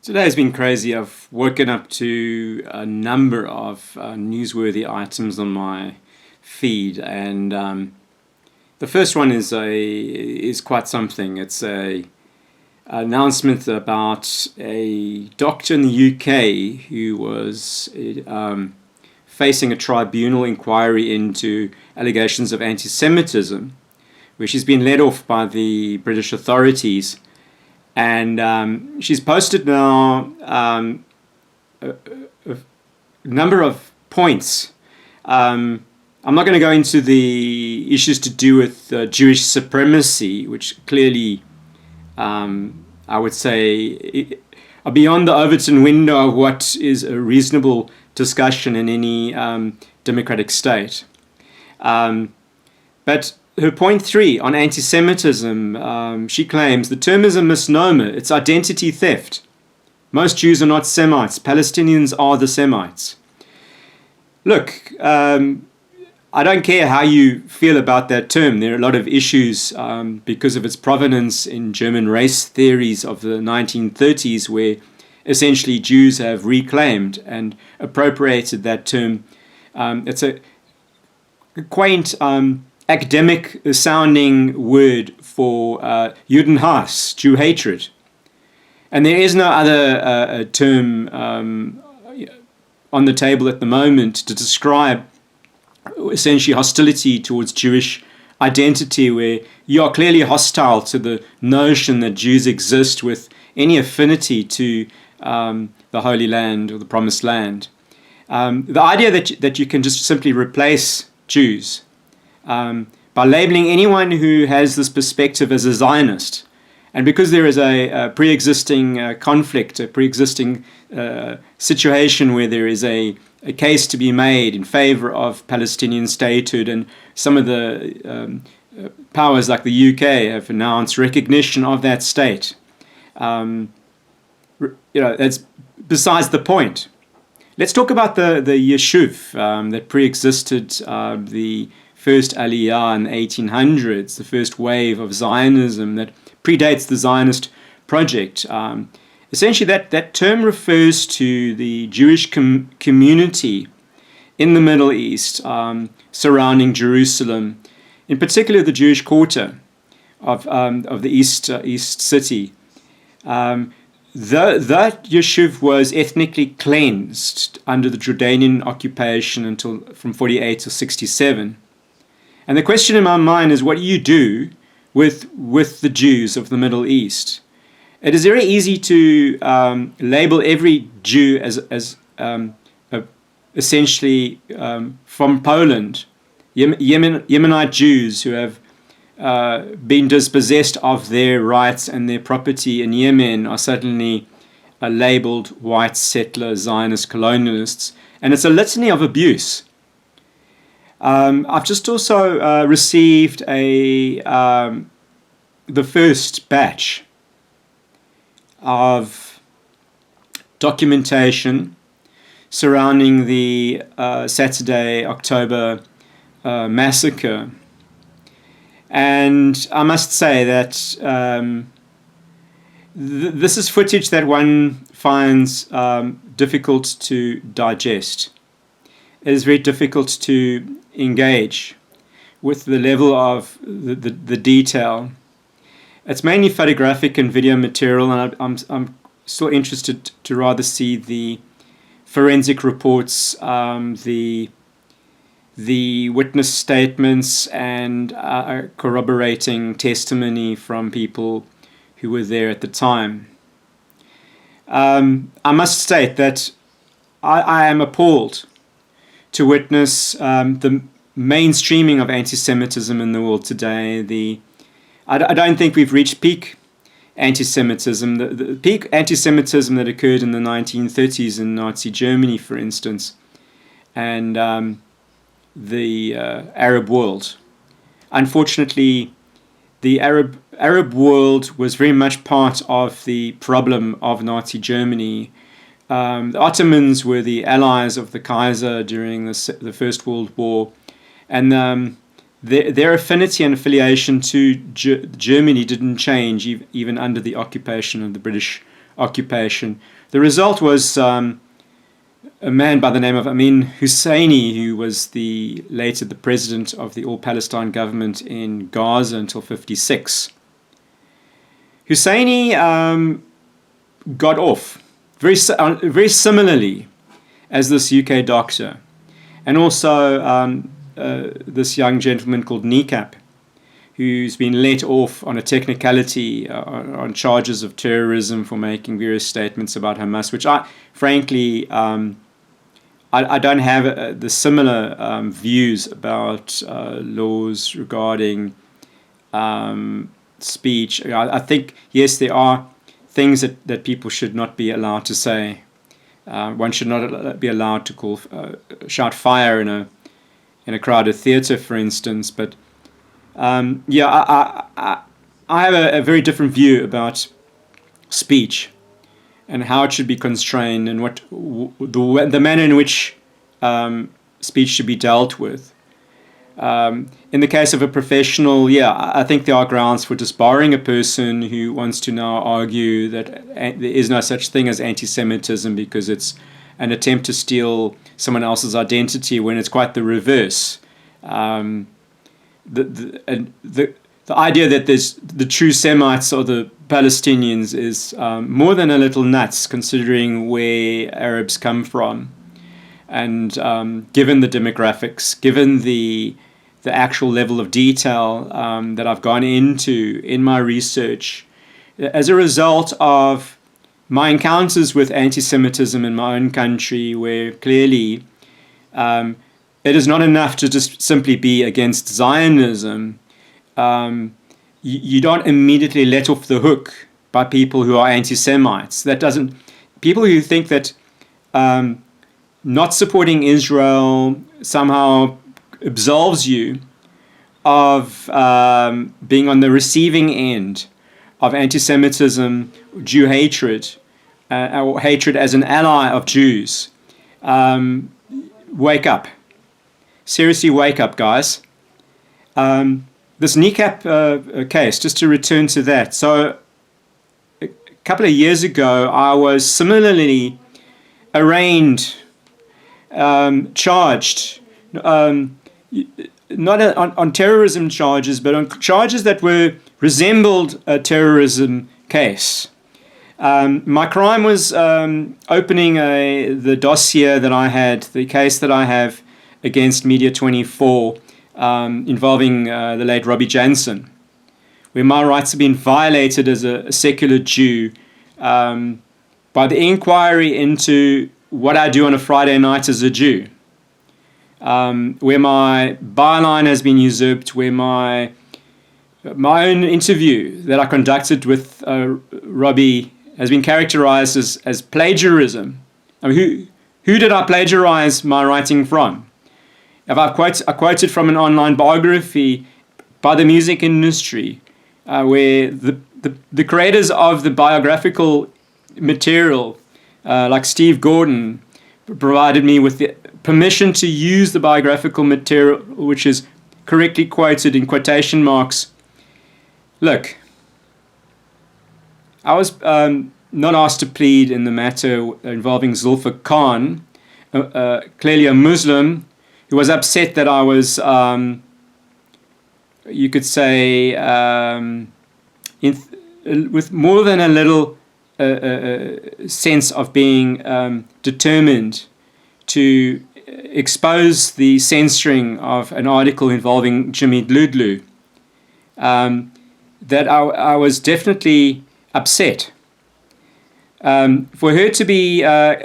Today has been crazy. I've woken up to a number of newsworthy items on my feed, and the first one is quite something. It's a announcement about a doctor in the UK who was facing a tribunal inquiry into allegations of anti-Semitism, where she's been let off by the British authorities. And she's posted now a number of points. I'm not going to go into the issues to do with Jewish supremacy, which clearly, I would say, are beyond the Overton window of what is a reasonable discussion in any democratic state. But her point 3 on anti-Semitism, she claims the term is a misnomer. It's identity theft. Most Jews are not Semites. Palestinians are the Semites. Look, I don't care how you feel about that term. There are a lot of issues because of its provenance in German race theories of the 1930s, where essentially Jews have reclaimed and appropriated that term. It's a quaint academic sounding word for Judenhass, Jew hatred. And there is no other term on the table at the moment to describe essentially hostility towards Jewish identity, where you are clearly hostile to the notion that Jews exist with any affinity to the Holy Land or the Promised Land. The idea that you can just simply replace Jews by labeling anyone who has this perspective as a Zionist. And because there is a pre-existing conflict, a pre-existing situation where there is a case to be made in favor of Palestinian statehood, and some of the powers like the UK have announced recognition of that state. That's besides the point. Let's talk about the Yeshuv that pre-existed the first Aliyah in the 1800s, the first wave of Zionism that predates the Zionist project. Essentially, that term refers to the Jewish community in the Middle East surrounding Jerusalem, in particular the Jewish quarter of the East City. That Yeshuv was ethnically cleansed under the Jordanian occupation until from 48 to 67. And the question in my mind is, what do you do with the Jews of the Middle East? It is very easy to label every Jew as essentially from Poland. Yemenite Jews who have been dispossessed of their rights and their property in Yemen are suddenly labeled white settler Zionist colonialists. And it's a litany of abuse. I've just also received the first batch of documentation surrounding the Saturday, October massacre. And I must say that this is footage that one finds difficult to digest. It is very difficult to engage with the level of the detail. It's mainly photographic and video material, and I'm still interested to rather see the forensic reports, the witness statements, and corroborating testimony from people who were there at the time. I must state that I am appalled to witness the mainstreaming of anti-Semitism in the world today. I don't think we've reached peak anti-Semitism. The peak anti-Semitism that occurred in the 1930s in Nazi Germany, for instance, and the Arab world. Unfortunately, the Arab world was very much part of the problem of Nazi Germany. The Ottomans were the allies of the Kaiser during the First World War, and their affinity and affiliation to Germany didn't change even under the occupation of the British occupation. The result was a man by the name of Amin Husseini, who was later the president of the All-Palestine government in Gaza until 1956. Husseini got off very similarly as this UK doctor, and also this young gentleman called Kneecap, who's been let off on a technicality on charges of terrorism for making various statements about Hamas, which I frankly I don't have the similar views about laws regarding speech. I think, yes, there are things that people should not be allowed to say. One should not be allowed to shout fire in a crowded theatre, for instance. But I have a very different view about speech and how it should be constrained, and what the manner in which speech should be dealt with. In the case of a professional, I think there are grounds for disbarring a person who wants to now argue that there is no such thing as anti-Semitism because it's an attempt to steal someone else's identity, when it's quite the reverse. The idea that there's the true Semites or the Palestinians is more than a little nuts, considering where Arabs come from, and given the demographics, given the actual level of detail that I've gone into in my research, as a result of my encounters with anti-Semitism in my own country, where clearly it is not enough to just simply be against Zionism. You don't immediately let off the hook by people who are anti-Semites. People who think that not supporting Israel somehow absolves you of being on the receiving end of anti-Semitism, Jew hatred, or hatred as an ally of Jews. Wake up. Seriously, wake up, guys. This Kneecap case, just to return to that. So a couple of years ago, I was similarly arraigned, charged, not on terrorism charges, but on charges that resembled a terrorism case. My crime was opening the dossier that I had, the case that I have against Media 24, involving the late Robbie Jansen, where my rights have been violated as a secular Jew by the inquiry into what I do on a Friday night as a Jew, where my byline has been usurped, where my own interview that I conducted with Robbie has been characterized as plagiarism. I mean, who did I plagiarize my writing from? If I quoted from an online biography by the music industry, where the creators of the biographical material, like Steve Gordon, provided me with the permission to use the biographical material, which is correctly quoted in quotation marks. Look, I was not asked to plead in the matter involving Zulfa Khan, clearly a Muslim, who was upset that I was, you could say, with more than a little sense of being determined to expose the censoring of an article involving Jimmy Dludlu, that I was definitely upset. For her to be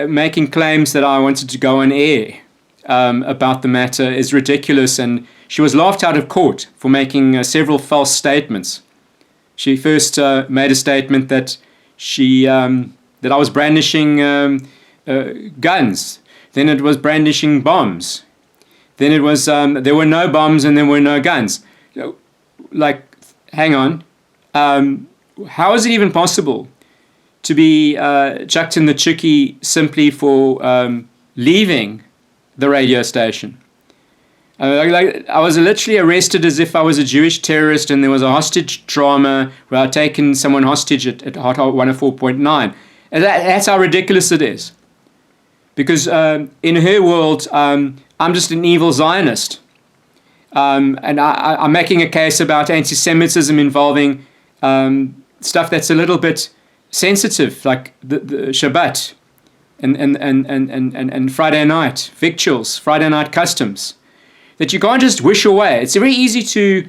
making claims that I wanted to go on air about the matter is ridiculous, and she was laughed out of court for making several false statements. She first made a statement that that I was brandishing guns. Then it was brandishing bombs. Then it was there were no bombs and there were no guns. Like, hang on. How is it even possible to be chucked in the chookie simply for leaving the radio station? I was literally arrested as if I was a Jewish terrorist, and there was a hostage drama where I'd taken someone hostage at Hot 104.9. And that's how ridiculous it is. Because in her world, I'm just an evil Zionist. And I'm making a case about anti-Semitism involving stuff that's a little bit sensitive, like the Shabbat and Friday night victuals, Friday night customs, that you can't just wish away. It's very easy to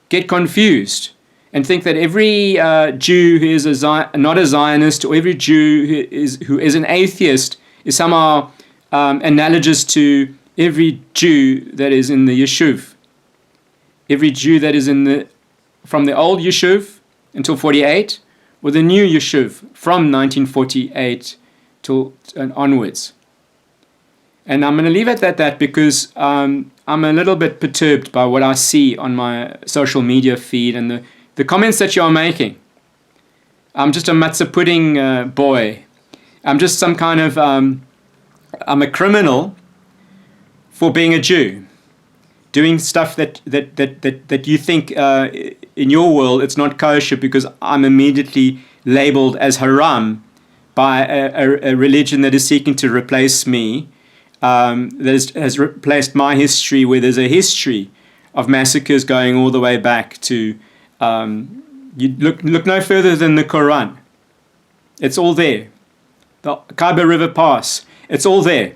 get confused and think that every Jew who is not a Zionist, or every Jew who is an atheist is somehow analogous to every Jew that is in the Yeshuv. Every Jew that is from the old Yeshuv until 48, or the new Yeshuv from 1948 and onwards. And I'm going to leave it at that because I'm a little bit perturbed by what I see on my social media feed and the comments that you are making. I'm just a matzah pudding boy. I'm just some kind of, I'm a criminal for being a Jew, doing stuff that you think in your world it's not kosher because I'm immediately labeled as haram by a religion that is seeking to replace me, that has replaced my history, where there's a history of massacres going all the way back to, you look no further than the Quran. It's all there. The Khyber River Pass, it's all there.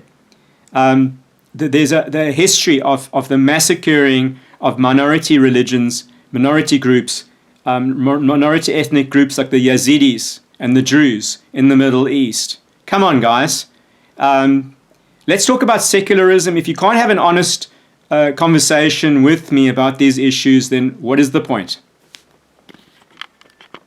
There's the history of the massacring of minority religions, minority groups, minority ethnic groups like the Yazidis and the Druze in the Middle East. Come on, guys. Let's talk about secularism. If you can't have an honest conversation with me about these issues, then what is the point?